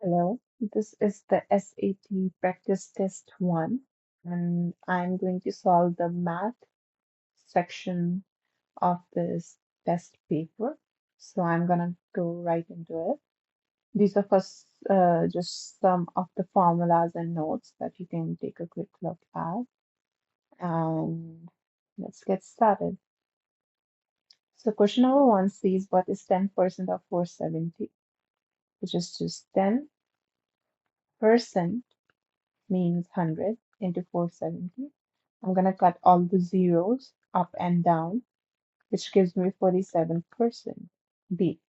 Hello, this is the SAT practice test 1, and I'm going to solve the math section of this test paper. So I'm gonna go right into it. These are first just some of the formulas and notes that you can take a quick look at. And let's get started. So question number 1 says what is 10% of 470, which is just 10% means 100 into 470. I'm going to cut all the zeros up and down, which gives me 47%. B.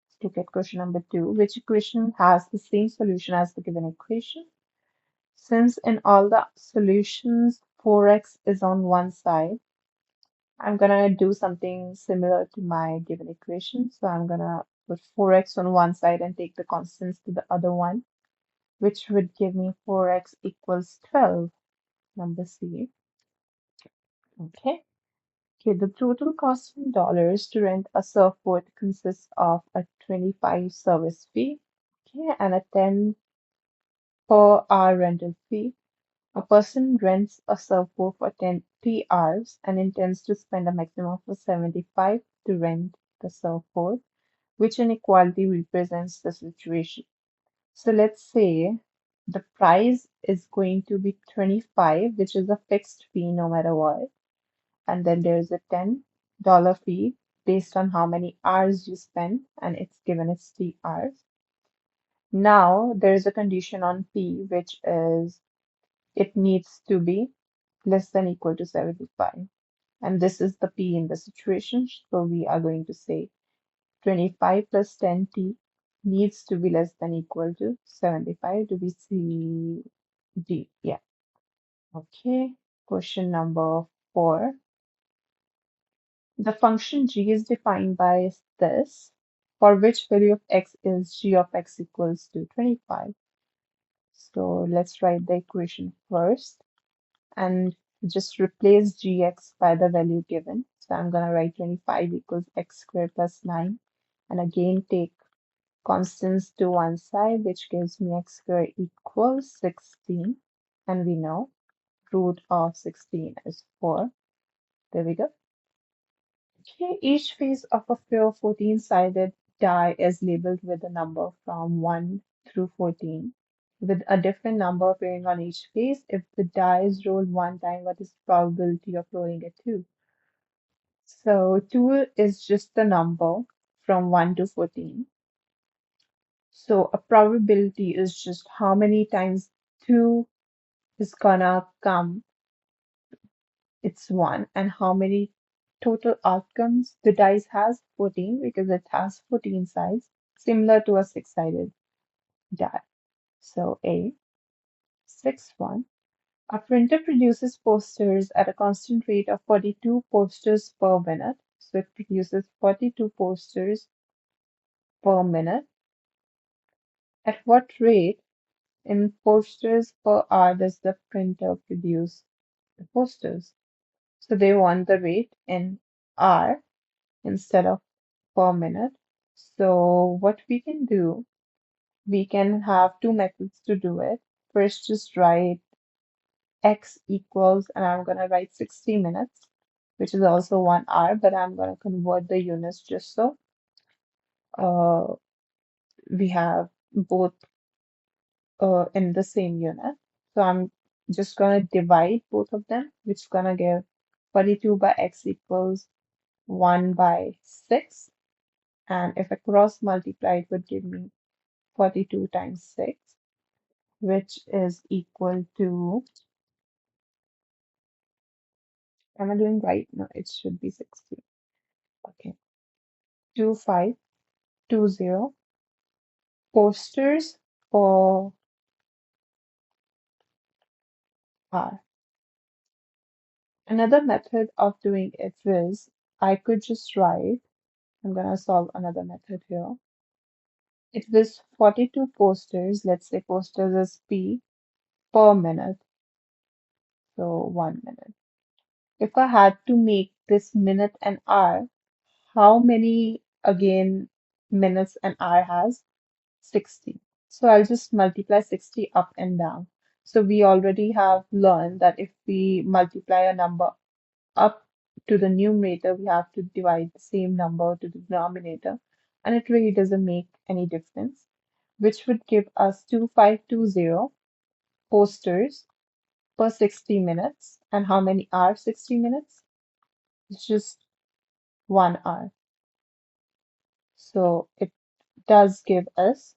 Let's look at question number 2. Which equation has the same solution as the given equation? Since in all the solutions 4x is on one side, I'm going to do something similar to my given equation. So I'm going to put 4x on one side and take the constants to the other one, which would give me 4x equals 12. Number C. Okay. Okay, the total cost in dollars to rent a surfboard consists of a 25 service fee, okay, and a 10 per hour rental fee. A person rents a surfboard for 3 hours and intends to spend a maximum of 75 to rent the surfboard, which inequality represents the situation. So let's say the price is going to be 25, which is a fixed fee no matter what. And then there's a $10 fee based on how many hours you spend, and it's given as 3 hours. Now there's a condition on P, which is it needs to be less than equal to 75. And this is the P in the situation. So we are going to say 25 plus 10T needs to be less than equal to 75 to be C D. Yeah. Okay. Question number 4. The function g is defined by this, for which value of x is g of x equals to 25. So let's write the equation first and just replace gx by the value given. So I'm going to write 25 equals x squared plus 9 and again take constants to one side, which gives me x squared equals 16. And we know root of 16 is 4. There we go. Okay, each face of a 14-sided die is labeled with a number from 1 through 14, with a different number appearing on each face. If the die is rolled one time, what is the probability of rolling it two? So 2 is just the number from 1 to 14. So a probability is just how many times 2 is gonna come. It's 1. And how many total outcomes the dice has? 14, because it has 14 sides, similar to a six-sided die. So A, 6, 1. A printer produces posters at a constant rate of 42 posters per minute. So it produces 42 posters per minute. At what rate in posters per hour does the printer produce the posters? So they want the rate in hour instead of per minute. So what we can do, we can have two methods to do it. First, just write x equals, and I'm going to write 60 minutes, which is also 1 hour, but I'm going to convert the units just so uh, we have both in the same unit. So I'm just going to divide both of them, which is going to give 42 by x equals 1 by 6. And if I cross multiply, it would give me 42 times 6, which is equal to, am I doing right? No, it should be 60. Okay, 2520 posters per hour. Another method of doing it is I could just write, I'm gonna solve another method here. It was 42 posters, let's say posters is P per minute, so 1 minute. If I had to make this minute and hour, how many again minutes an hour has? 60. So I'll just multiply 60 up and down. So we already have learned that if we multiply a number up to the numerator, we have to divide the same number to the denominator, and it really doesn't make any difference, which would give us 2520 posters per 60 minutes. And how many are 60 minutes? It's just 1 hour. So it does give us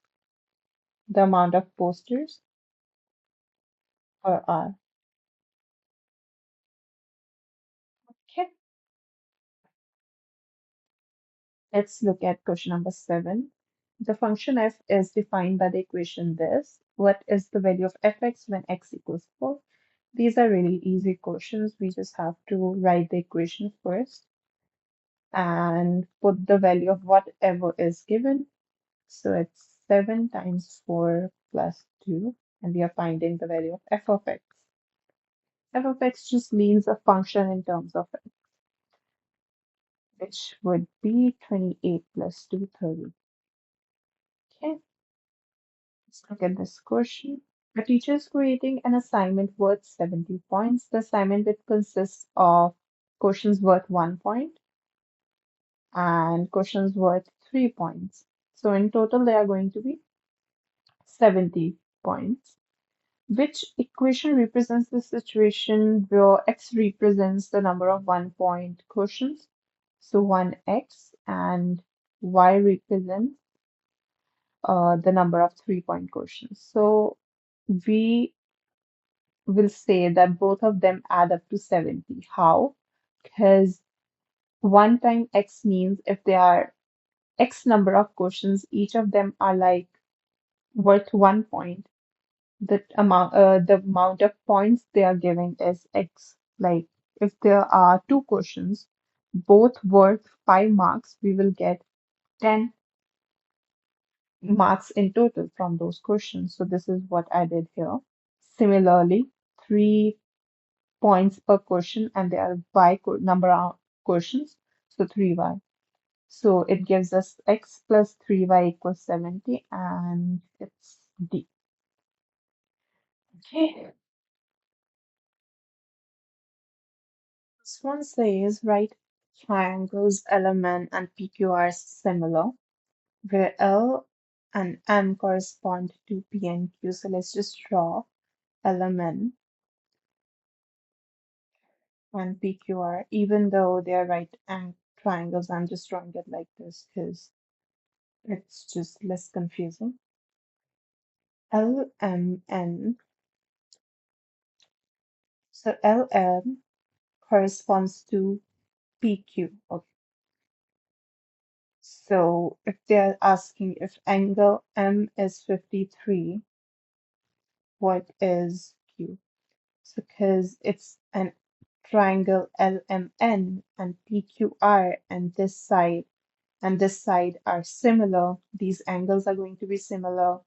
the amount of posters per hour. Okay, let's look at question number 7. The function f is defined by the equation this. What is the value of fx when x equals 4? These are really easy questions. We just have to write the equation first and put the value of whatever is given. So it's 7 times 4 plus 2, and we are finding the value of f of x. F of x just means a function in terms of x, which would be 28 plus 230. Okay, let's look at this question. The teacher is creating an assignment worth 70 points. The assignment will consist of questions worth 1 point and questions worth 3 points. So in total, there are going to be 70 points. Which equation represents the situation where x represents the number of 1 point questions? So 1x, and y represents the number of 3 point questions. So we will say that both of them add up to 70. How? Because 1 time x means if there are x number of questions, each of them are like worth 1 point. The amount of points they are giving is x. Like if there are two questions, both worth 5 marks, we will get 10 marks in total from those questions. So this is what I did here. Similarly, 3 points per question, and there are number of questions, so 3y. So it gives us x plus 3y equals 70, and it's D. Okay. This one says write triangles LMN and PQ are similar, where L and M correspond to P and Q. So let's just draw LMN and PQR, even though they are right and triangles. I'm just drawing it like this because it's just less confusing. LMN, so LM corresponds to PQ. Okay. So if they're asking if angle M is 53, what is Q? So because it's an triangle LMN and PQR, and this side are similar, these angles are going to be similar,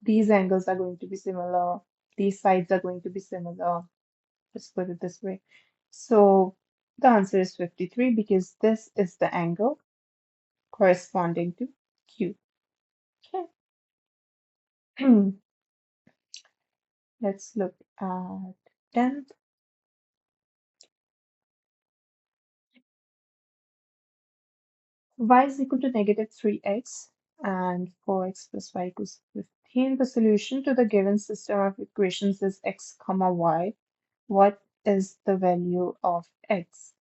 these angles are going to be similar, these sides are going to be similar. Let's put it this way. So the answer is 53 because this is the angle corresponding to Q. Okay. Let's look at 10th. Y is equal to negative 3x and 4x plus y equals 15. The solution to the given system of equations is x comma y. What is the value of x?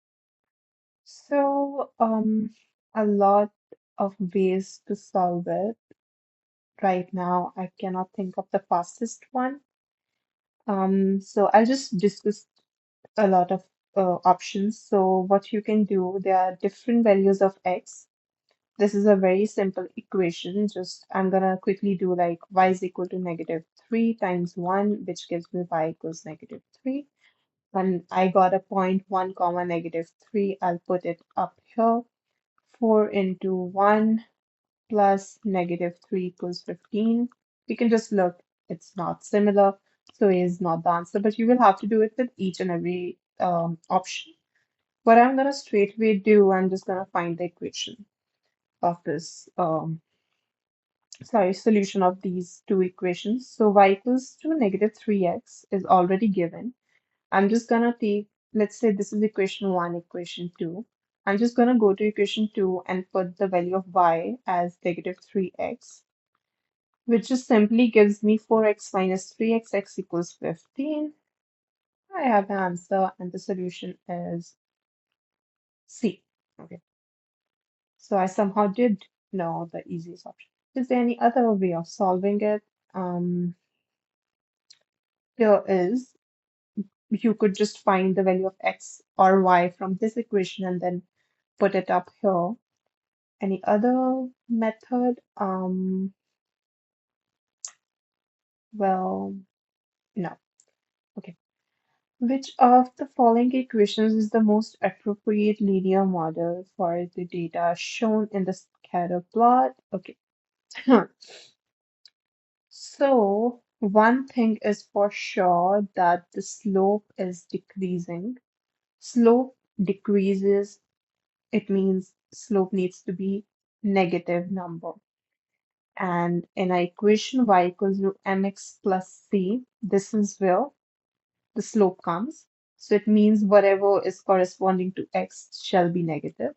So, a lot of ways to solve it. Right now, I cannot think of the fastest one. So I'll just discuss a lot of options. So what you can do, there are different values of x. This is a very simple equation. Just I'm gonna quickly do like y is equal to negative 3 times 1, which gives me y equals negative 3. And I got a point 1 comma negative 3. I'll put it up here. 4 into 1 plus negative 3 equals 15. We can just look, it's not similar, so A is not the answer, but you will have to do it with each and every option. What I'm going to straightway do, I'm just going to find the equation of this sorry, solution of these two equations. So y equals to negative 3x is already given. I'm just gonna take, let's say this is equation 1, equation 2. I'm just gonna go to equation 2 and put the value of y as negative 3x, which just simply gives me 4x minus 3x, x equals 15. I have the answer, and the solution is C. Okay, so I somehow did know the easiest option. Is there any other way of solving it? Um, there is. You could just find the value of x or y from this equation and then put it up here. Any other method? Well, no. Okay. Which of the following equations is the most appropriate linear model for the data shown in the scatter plot? Okay. So, one thing is for sure that the slope is decreasing. Slope decreases, it means slope needs to be negative number. And in our equation y equals to mx plus c, this is where the slope comes. So it means whatever is corresponding to x shall be negative.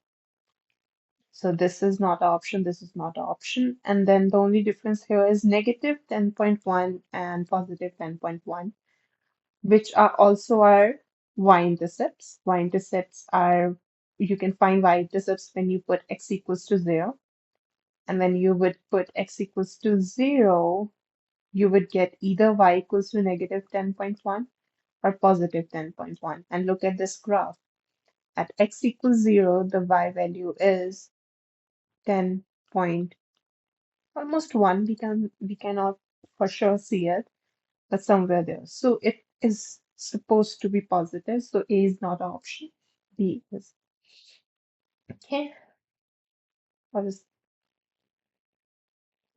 So this is not an option, this is not an option. And then the only difference here is negative 10.1 and positive 10.1, which are also our y-intercepts. Y-intercepts are, you can find y-intercepts when you put x equals to 0. And when you would put x equals to 0, you would get either y equals to negative 10.1 or positive 10.1. And look at this graph. At x equals 0, the y value is 10 point almost 1. We cannot for sure see it, but somewhere there. So it is supposed to be positive. So A is not an option. B is. Okay. What is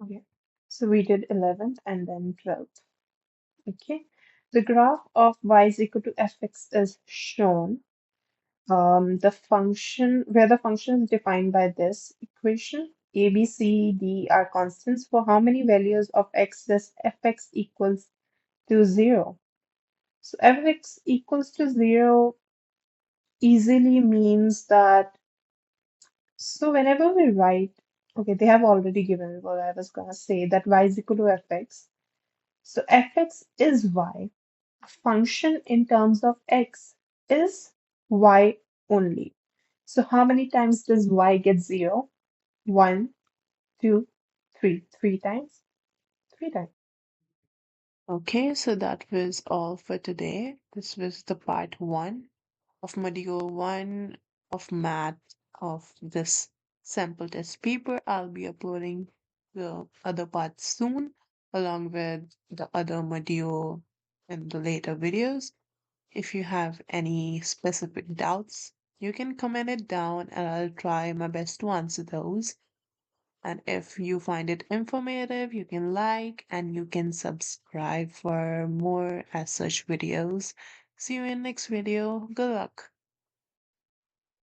okay? So we did 11th and then 12th. Okay. The graph of y is equal to fx is shown. The function, where the function is defined by this equation, a, b, c, d are constants for how many values of x does fx equals to 0. So fx equals to 0 easily means that, so whenever we write, okay, they have already given me what I was gonna say, that y is equal to fx. So fx is y. A function in terms of x is y only. So how many times does y get 0? 1, 2, 3. 3 times? 3 times. Okay, so that was all for today. This was the part one of module one of math of this sample test paper. I'll be uploading the other parts soon, along with the other module in the later videos. If you have any specific doubts, you can comment it down and I'll try my best to answer those. And if you find it informative, you can like and you can subscribe for more as such videos. See you in next video. Good luck.